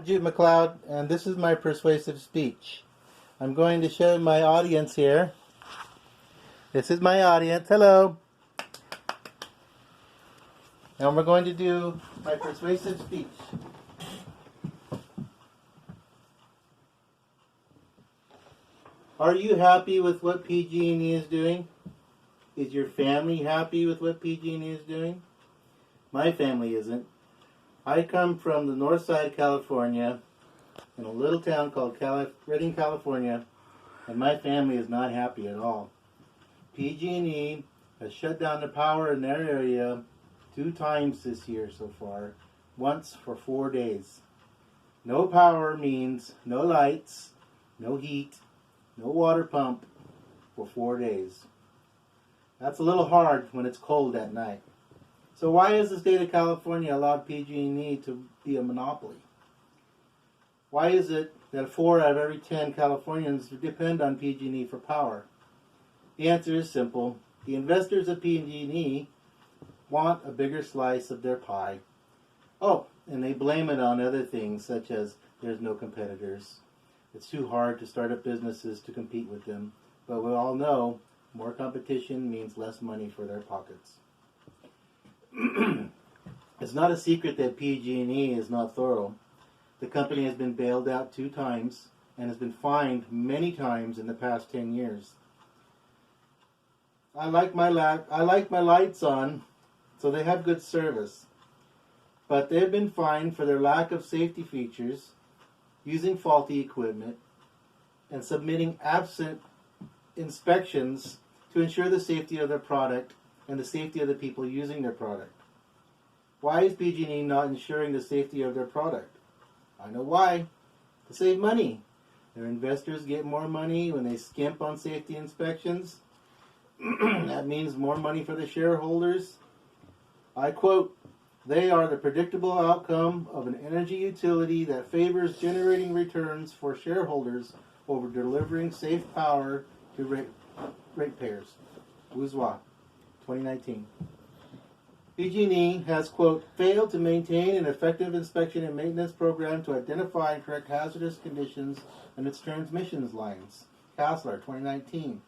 Jupjupicus McCloud, and this is my persuasive speech. I'm going to show my audience here. This is my audience. Hello. And we're going to do my persuasive speech. Are you happy with what PG&E is doing? Is your family happy with what PG&E is doing? My family isn't. I come from the north side of California, in a little town called Redding, California, and my family is not happy at all. PG&E has shut down the power in their area 2 times this year so far, once for 4 days. No power means no lights, no heat, no water pump for 4 days. That's a little hard when it's cold at night. So why has the state of California allowed PG&E to be a monopoly? Why is it that 4 out of every 10 Californians depend on PG&E for power? The answer is simple. The investors of PG&E want a bigger slice of their pie. Oh, and they blame it on other things, such as there's no competitors. It's too hard to start up businesses to compete with them. But we all know more competition means less money for their pockets. It's not a secret that PG&E is not thorough. The company has been bailed out 2 times and has been fined many times in the past 10 years. I like my lights on, so they have good service. But they've been fined for their lack of safety features, using faulty equipment, and submitting absent inspections to ensure the safety of their product and the safety of the people using their product. Why is PG&E not ensuring the safety of their product? I know why. To save money. Their investors get more money when they skimp on safety inspections. That means more money for the shareholders. I quote, "They are the predictable outcome of an energy utility that favors generating returns for shareholders over delivering safe power to ratepayers." Bourgeois, 2019. PG&E has, quote, "failed to maintain an effective inspection and maintenance program to identify and correct hazardous conditions in its transmission lines." Kassler, 2019.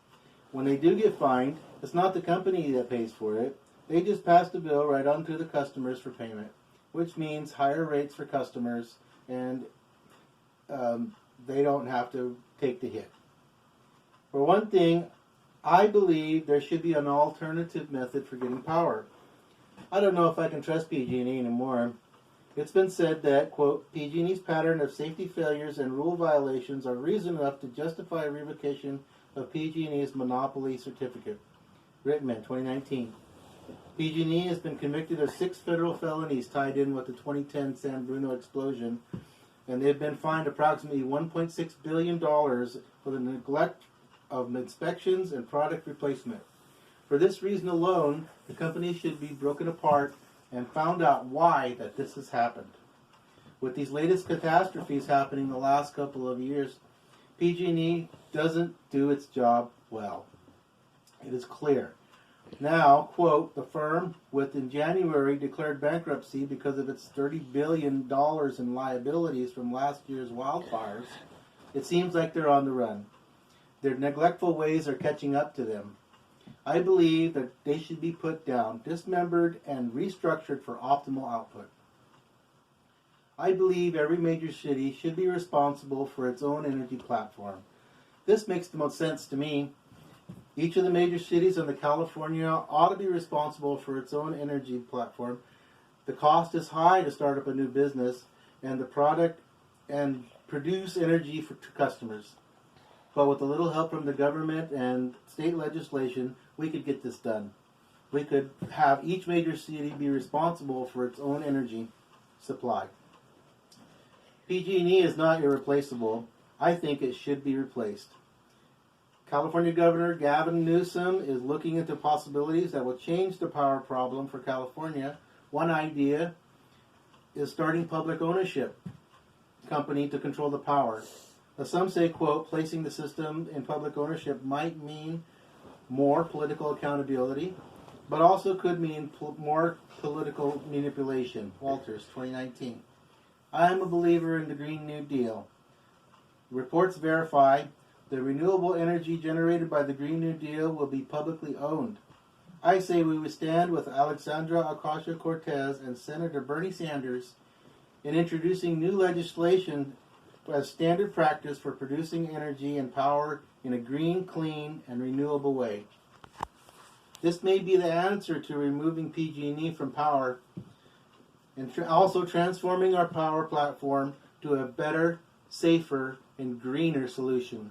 When they do get fined, it's not the company that pays for it. They just pass the bill right on to the customers for payment, which means higher rates for customers, and they don't have to take the hit. For one thing, I believe there should be an alternative method for getting power. I don't know if I can trust PG&E anymore. It's been said that, quote, "PG&E's pattern of safety failures and rule violations are reason enough to justify revocation of PG&E's monopoly certificate." Rittman, 2019. PG&E has been convicted of 6 federal felonies tied in with the 2010 San Bruno explosion, and they've been fined approximately $1.6 billion for the neglect of inspections and product replacement. For this reason alone, the company should be broken apart and found out why that this has happened. With these latest catastrophes happening the last couple of years, PG&E doesn't do its job well. It is clear. Now, quote, "the firm, with in January declared bankruptcy because of its $30 billion in liabilities from last year's wildfires, it seems like they're on the run. Their neglectful ways are catching up to them. I believe that they should be put down, dismembered, and restructured for optimal output. I believe every major city should be responsible for its own energy platform. This makes the most sense to me. Each of the major cities in California ought to be responsible for its own energy platform. The cost is high to start up a new business and the product and produce energy to customers. But with a little help from the government and state legislation, we could get this done. We could have each major city be responsible for its own energy supply. PG&E is not irreplaceable. I think it should be replaced. California Governor Gavin Newsom is looking into possibilities that will change the power problem for California. One idea is starting public ownership company to control the power. Now, some say, quote, "placing the system in public ownership might mean more political accountability, but also could mean more political manipulation." Walters, 2019. I am a believer in the Green New Deal. Reports verify the renewable energy generated by the Green New Deal will be publicly owned. I say we would stand with Alexandra Ocasio-Cortez and Senator Bernie Sanders in introducing new legislation as standard practice for producing energy and power in a green, clean, and renewable way. This may be the answer to removing PG&E from power and also transforming our power platform to a better, safer, and greener solution.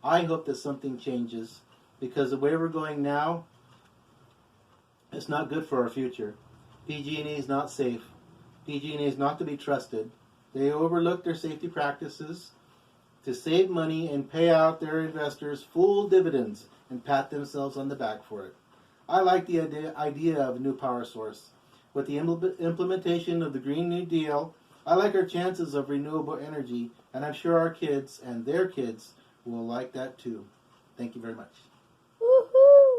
I hope that something changes, because the way we're going now, it's not good for our future. PG&E is not safe. PG&E is not to be trusted. They overlook their safety practices to save money and pay out their investors full dividends and pat themselves on the back for it. I like the idea of a new power source. With the implementation of the Green New Deal, I like our chances of renewable energy, and I'm sure our kids and their kids will like that too. Thank you very much.